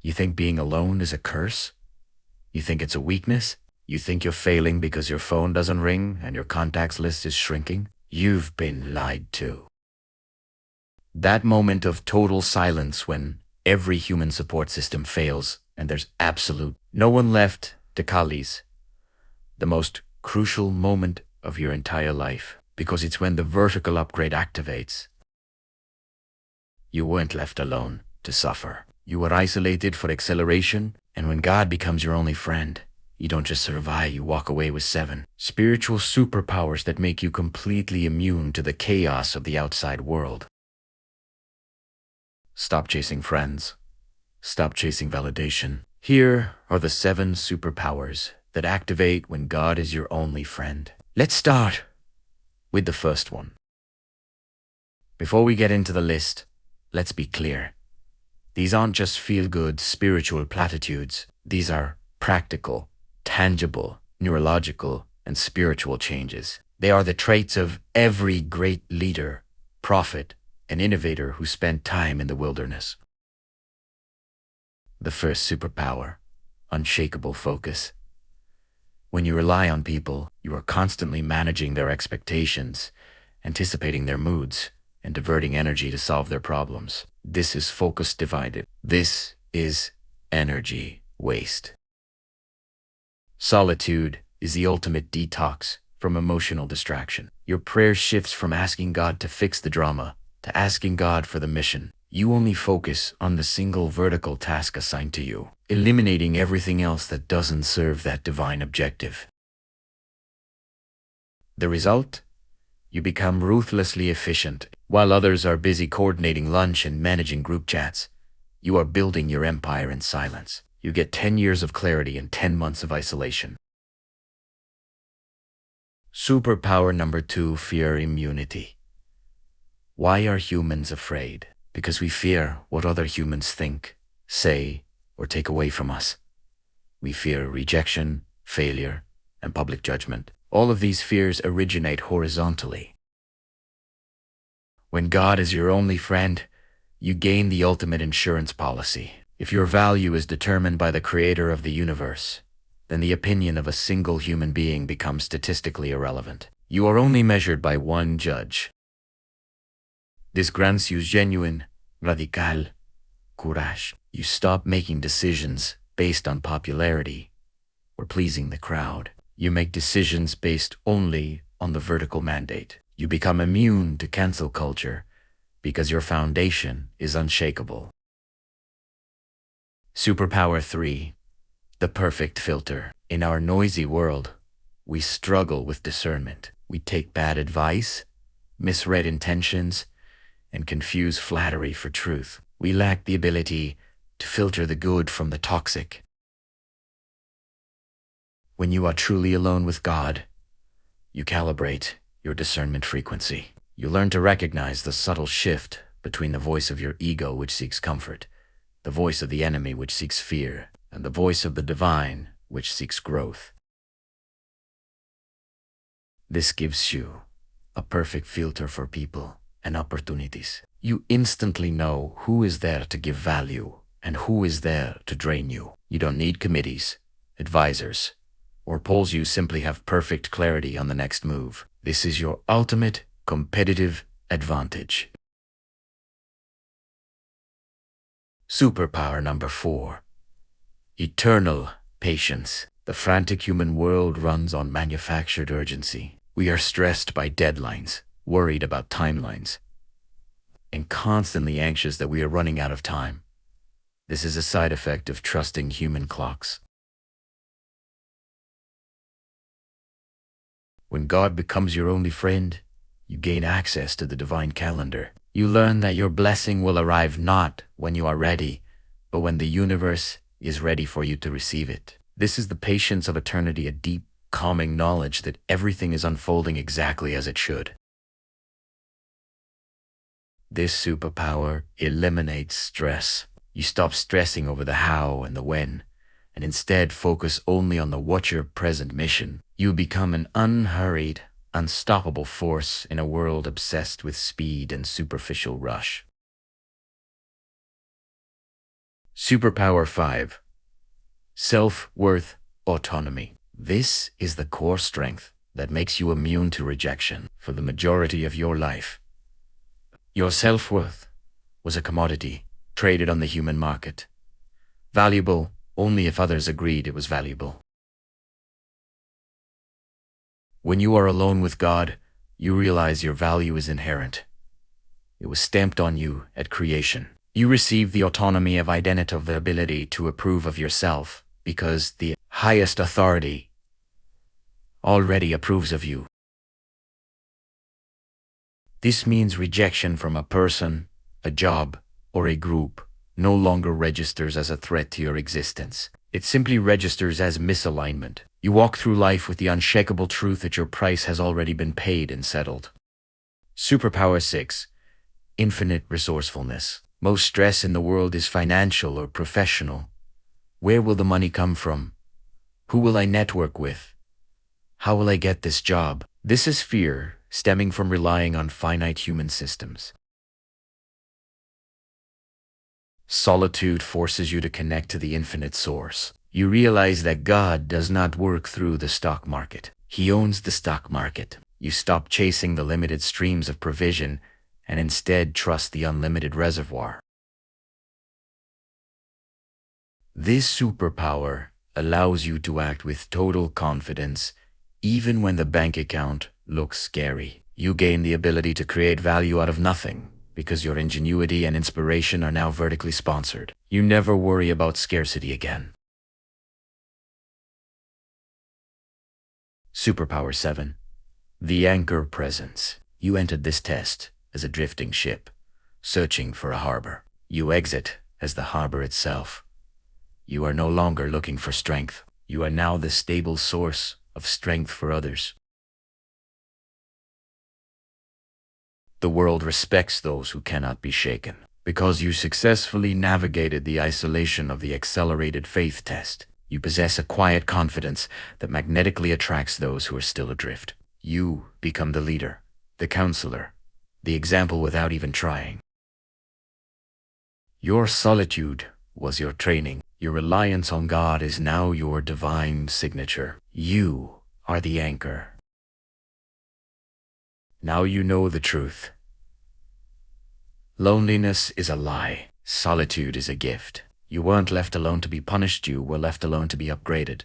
You think being alone is a curse? You think it's a weakness? You think you're failing because your phone doesn't ring and your contacts list is shrinking? You've been lied to. That moment of total silence when every human support system fails and there's absolute no one left to Kali's, the most crucial moment of your entire life, because it's when the vertical upgrade activates. You weren't left alone to suffer. You were isolated for acceleration, and when God becomes your only friend, you don't just survive, you walk away with 7 spiritual superpowers that make you completely immune to the chaos of the outside world. Stop chasing friends. Stop chasing validation. Here are the 7 superpowers that activate when God is your only friend. Let's start with the first one. Before we get into the list, let's be clear. These aren't just feel-good spiritual platitudes. These are practical, tangible, neurological, and spiritual changes. They are the traits of every great leader, prophet, and innovator who spent time in the wilderness. The first superpower, unshakable focus. When you rely on people, you are constantly managing their expectations, anticipating their moods, and diverting energy to solve their problems. This is focus divided. This is energy waste. Solitude is the ultimate detox from emotional distraction. Your prayer shifts from asking God to fix the drama to asking God for the mission. You only focus on the single vertical task assigned to you, eliminating everything else that doesn't serve that divine objective. The result? You become ruthlessly efficient. While others are busy coordinating lunch and managing group chats, you are building your empire in silence. You get 10 years of clarity and 10 months of isolation. Superpower number 2, fear immunity. Why are humans afraid? Because we fear what other humans think, say, or take away from us. We fear rejection, failure, and public judgment. All of these fears originate horizontally. When God is your only friend, you gain the ultimate insurance policy. If your value is determined by the creator of the universe, then the opinion of a single human being becomes statistically irrelevant. You are only measured by one judge. This grants you genuine, radical courage. You stop making decisions based on popularity or pleasing the crowd. You make decisions based only on the vertical mandate. You become immune to cancel culture because your foundation is unshakable. Superpower 3, the perfect filter. In our noisy world, we struggle with discernment. We take bad advice, misread intentions, and confuse flattery for truth. We lack the ability to filter the good from the toxic. When you are truly alone with God, you calibrate your discernment frequency. You learn to recognize the subtle shift between the voice of your ego, which seeks comfort, the voice of the enemy, which seeks fear, and the voice of the divine, which seeks growth. This gives you a perfect filter for people and opportunities. You instantly know who is there to give value and who is there to drain you. You don't need committees, advisors, or polls. You simply have perfect clarity on the next move. This is your ultimate competitive advantage. Superpower number 4, eternal patience. The frantic human world runs on manufactured urgency. We are stressed by deadlines, worried about timelines, and constantly anxious that we are running out of time. This is a side effect of trusting human clocks. When God becomes your only friend, you gain access to the divine calendar. You learn that your blessing will arrive not when you are ready, but when the universe is ready for you to receive it. This is the patience of eternity, a deep, calming knowledge that everything is unfolding exactly as it should. This superpower eliminates stress. You stop stressing over the how and the when, and instead focus only on the what's your present mission. You become an unhurried, unstoppable force in a world obsessed with speed and superficial rush. Superpower 5. Self-worth autonomy. This is the core strength that makes you immune to rejection for the majority of your life. Your self-worth was a commodity traded on the human market, valuable only if others agreed it was valuable. When you are alone with God, you realize your value is inherent. It was stamped on you at creation. You receive the autonomy of identity, of the ability to approve of yourself, because the highest authority already approves of you. This means rejection from a person, a job, or a group no longer registers as a threat to your existence. It simply registers as misalignment. You walk through life with the unshakable truth that your price has already been paid and settled. Superpower 6. Infinite resourcefulness. Most stress in the world is financial or professional. Where will the money come from? Who will I network with? How will I get this job? This is fear stemming from relying on finite human systems. Solitude forces you to connect to the infinite source. You realize that God does not work through the stock market. He owns the stock market. You stop chasing the limited streams of provision and instead trust the unlimited reservoir. This superpower allows you to act with total confidence even when the bank account looks scary. You gain the ability to create value out of nothing because your ingenuity and inspiration are now vertically sponsored. You never worry about scarcity again. Superpower 7. The anchor presence. You entered this test as a drifting ship, searching for a harbor. You exit as the harbor itself. You are no longer looking for strength. You are now the stable source of strength for others. The world respects those who cannot be shaken. Because you successfully navigated the isolation of the accelerated faith test, you possess a quiet confidence that magnetically attracts those who are still adrift. You become the leader, the counselor, the example without even trying. Your solitude was your training. Your reliance on God is now your divine signature. You are the anchor. Now you know the truth. Loneliness is a lie. Solitude is a gift. You weren't left alone to be punished. You were left alone to be upgraded.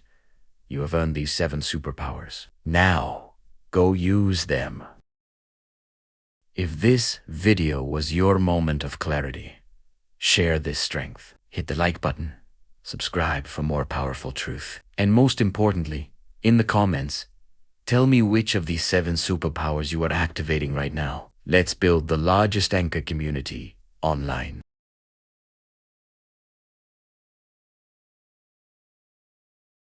You have earned these 7 superpowers. Now, go use them. If this video was your moment of clarity, share this strength. Hit the like button. Subscribe for more powerful truth. And most importantly, in the comments, tell me which of these 7 superpowers you are activating right now. Let's build the largest anchor community online.